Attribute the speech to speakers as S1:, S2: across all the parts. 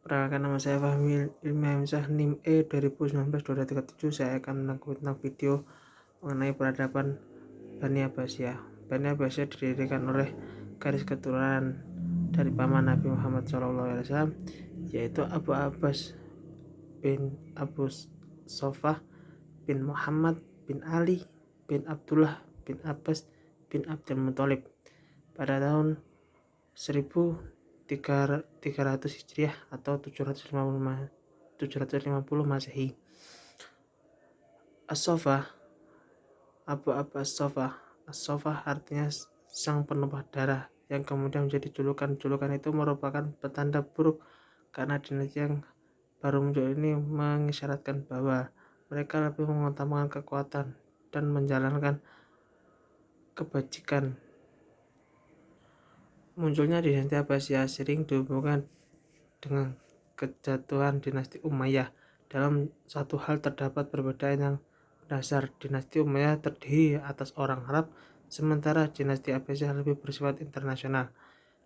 S1: Perkenalkan, nama saya Fahmi Ilmiah NIM E 2019-237. Saya akan menanggung tentang video mengenai peradaban Bani Abbasiyah. Bani Abbasiyah didirikan oleh garis keturunan dari paman Nabi Muhammad SAW, yaitu Abu Abbas bin Abu Sofah bin Muhammad bin Ali bin Abdullah bin Abbas bin Abdul Muthalib pada tahun 1300 Hijriah atau 750 Masehi. As-Sofah, Abu Abbas Sofah. As-Sofah artinya sang penumpah darah, yang kemudian menjadi julukan. Julukan itu merupakan petanda buruk karena dinasti yang baru muncul ini mengisyaratkan bahwa mereka lebih mengutamakan kekuatan dan menjalankan kebajikan. Munculnya dinasti Abbasiyah sering dihubungkan dengan kejatuhan dinasti Umayyah. Dalam satu hal terdapat perbedaan yang dasar. Dinasti Umayyah terdiri atas orang Arab, sementara dinasti Abbasiyah lebih bersifat internasional.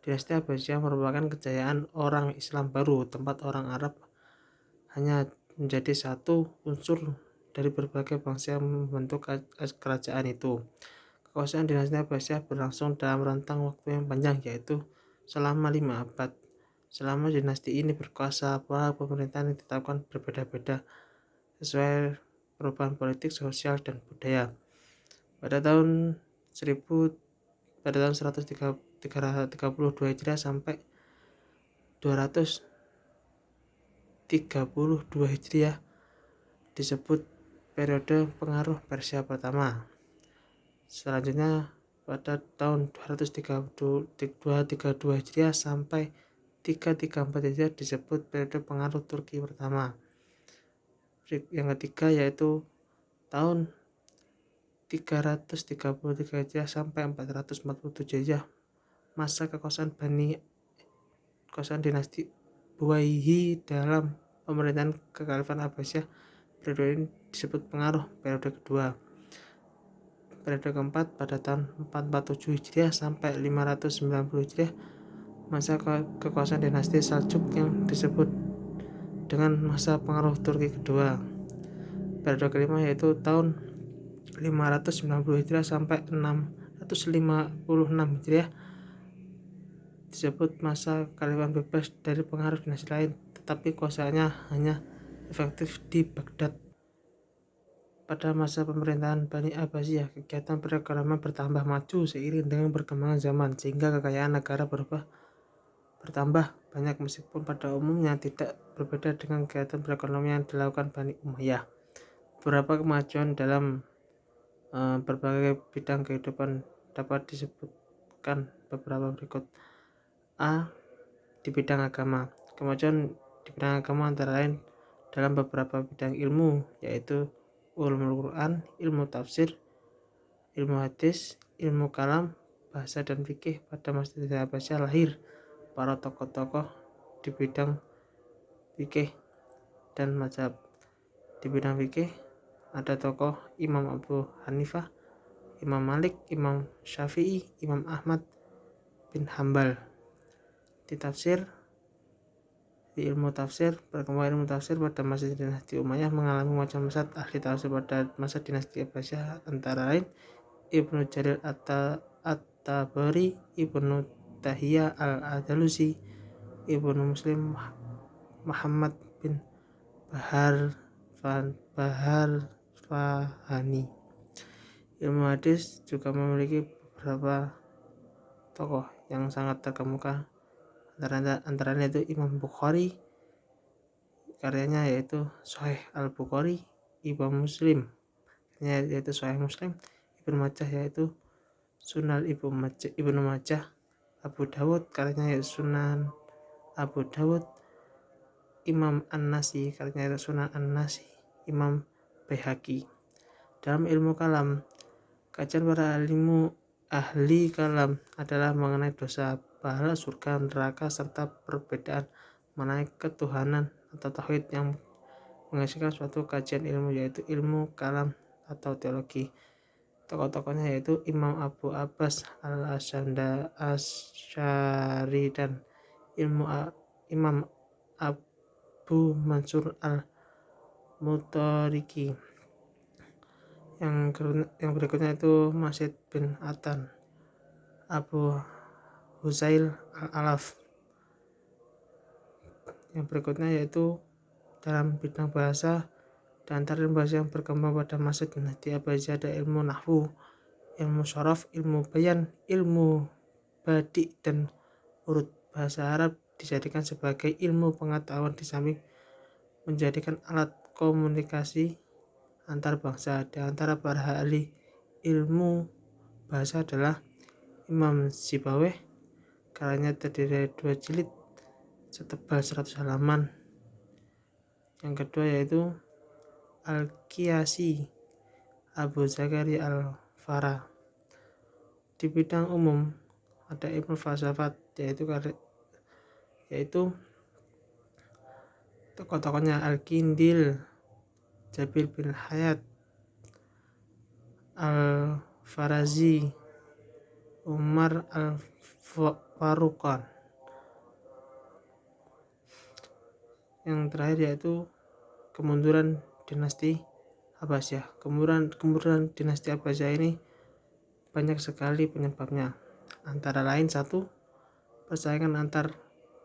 S1: Dinasti Abbasiyah merupakan kejayaan orang Islam baru, tempat orang Arab hanya menjadi satu unsur dari berbagai bangsa yang membentuk kerajaan itu. Kekuasaan dinasti Abbasiyah berlangsung dalam rentang waktu yang panjang, yaitu selama 5 abad. Selama dinasti ini berkuasa, pola pemerintahan ditetapkan berbeda-beda sesuai perubahan politik, sosial, dan budaya. Pada tahun 132 Hijriah sampai 232 Hijriah disebut periode pengaruh Persia pertama. Selanjutnya pada tahun 232 Hijriah sampai 334 Hijriah disebut periode pengaruh Turki pertama. Yang ketiga yaitu tahun 333 Hijriah sampai 447 Hijriah, masa kekuasaan dinasti Buwayhi dalam pemerintahan Kekhalifahan Abbasiyah. Periode ini disebut pengaruh periode kedua. Periode keempat pada tahun 447 Hijriah sampai 590 Hijriah, masa kekuasaan dinasti Saljuk yang disebut dengan masa pengaruh Turki kedua. Periode kelima yaitu tahun 590 Hijriah sampai 656 Hijriah disebut masa kekhalifahan bebas dari pengaruh dinasti lain, tetapi kuasanya hanya efektif di Baghdad. Pada masa pemerintahan Bani Abbasiyah, kegiatan perekonomian bertambah maju seiring dengan perkembangan zaman, sehingga kekayaan negara bertambah banyak, meskipun pada umumnya tidak berbeda dengan kegiatan perekonomian yang dilakukan Bani Umayyah. Beberapa kemajuan dalam berbagai bidang kehidupan dapat disebutkan beberapa berikut. A. Di bidang agama. Kemajuan di bidang agama antara lain dalam beberapa bidang ilmu, yaitu ulumul Quran, ilmu tafsir, ilmu hadis, ilmu kalam, bahasa, dan fikih. Pada masa dinasti Abbasiyah lahir para tokoh-tokoh di bidang fikih dan mazhab. Di bidang fikih ada tokoh Imam Abu Hanifah, Imam Malik, Imam Syafi'i, Imam Ahmad bin Hambal. Di ilmu tafsir, perkembangan ilmu tafsir pada masa dinasti Umayyah mengalami macam besar. Ahli tafsir pada masa dinasti Abbasiyah antara lain Ibnu Jarir At-Tabari, Ibnu Tahiyah Al-Andalusi, Ibnu Muslim Muhammad bin Bahar Fahani. Ilmu hadis juga memiliki beberapa tokoh yang sangat terkemuka, antaranya itu Imam Bukhari, karyanya yaitu Sahih Al-Bukhari, Imam Muslim yaitu Sahih Muslim, Ibnu Majah yaitu Sunan Ibnu Majah, Abu Dawud karyanya yaitu Sunan Abu Dawud, Imam An-Nasi karyanya yaitu Sunan An-Nasi, Imam Baihaqi. Dalam ilmu kalam, kajian para ahli kalam adalah mengenai dosa, pahala, surga, neraka, serta perbedaan mengenai ketuhanan atau tauhid yang menghasilkan suatu kajian ilmu, yaitu ilmu kalam atau teologi. Tokoh-tokohnya yaitu Imam Abu Abbas Al-Asy'ari dan Imam Abu Mansur al-Mutariki. Yang berikutnya itu Masjid bin Atan Abu Husail al-Alaf. Yang berikutnya yaitu dalam bidang bahasa, di antara ilmu bahasa yang berkembang pada masa dinasti Abbasiyah ada ilmu nahwu, ilmu syaraf, ilmu bayan, ilmu badi, dan urut. Bahasa Arab dijadikan sebagai ilmu pengetahuan di samping menjadikan alat komunikasi antar bangsa. Di antara para ahli ilmu bahasa adalah Imam Sibawayh, karannya terdiri dari 2 jilid setebal 100 halaman. Yang kedua yaitu Al-Qiyasi Abu Zakaria Al-Fara. Di bidang umum ada ilmu falsafat, yaitu tokoh-tokohnya Al-Kindil, Jabir bin Hayat, Al-Farazi, Umar Al-Faruqan. Yang terakhir yaitu kemunduran dinasti Abbasiyah. Kemunduran dinasti Abbasiyah ini banyak sekali penyebabnya. Antara lain, 1. Persaingan antar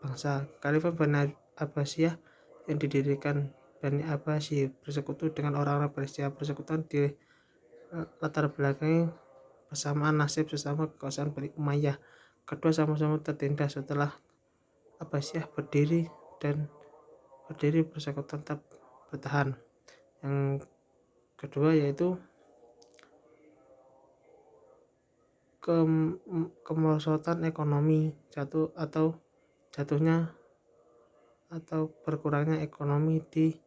S1: bangsa. Khalifah Bani Abbasiyah yang didirikan Bani Abbasiyah bersekutu dengan orang-orang Persia. Persekutuan di latar belakangi persamaan nasib sesama kekuasaan Bani Umayyah. Kedua, sama-sama tertindas setelah Abbasiyah berdiri, persekutuan tetap bertahan. Yang kedua yaitu kemerosotan ekonomi, jatuhnya atau berkurangnya ekonomi di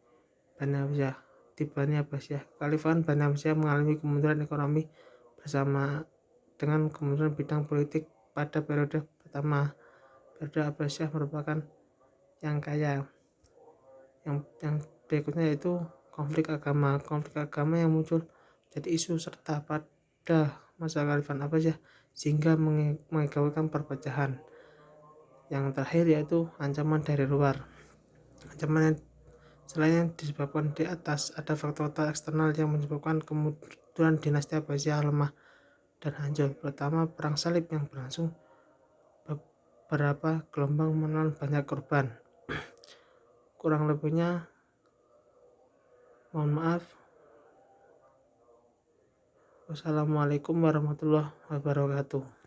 S1: Bani Abbasiyah. Kekhalifahan Bani Abbasiyah mengalami kemunduran ekonomi bersama dengan kemunduran bidang politik. Pada periode pertama, periode Abbasiyah merupakan yang kaya. Yang berikutnya yaitu konflik agama yang muncul jadi isu serta pada masa Kekhalifahan Abbasiyah sehingga mengakibatkan perpecahan. Yang terakhir yaitu ancaman dari luar. Ancaman yang selain yang disebabkan di atas, ada faktor-faktor eksternal yang menyebabkan kemunduran dinasti Abbasiyah lemah dan hancur. Pertama, perang salib yang berlangsung beberapa gelombang menelan banyak korban. Kurang lebihnya mohon maaf. Wassalamualaikum warahmatullahi wabarakatuh.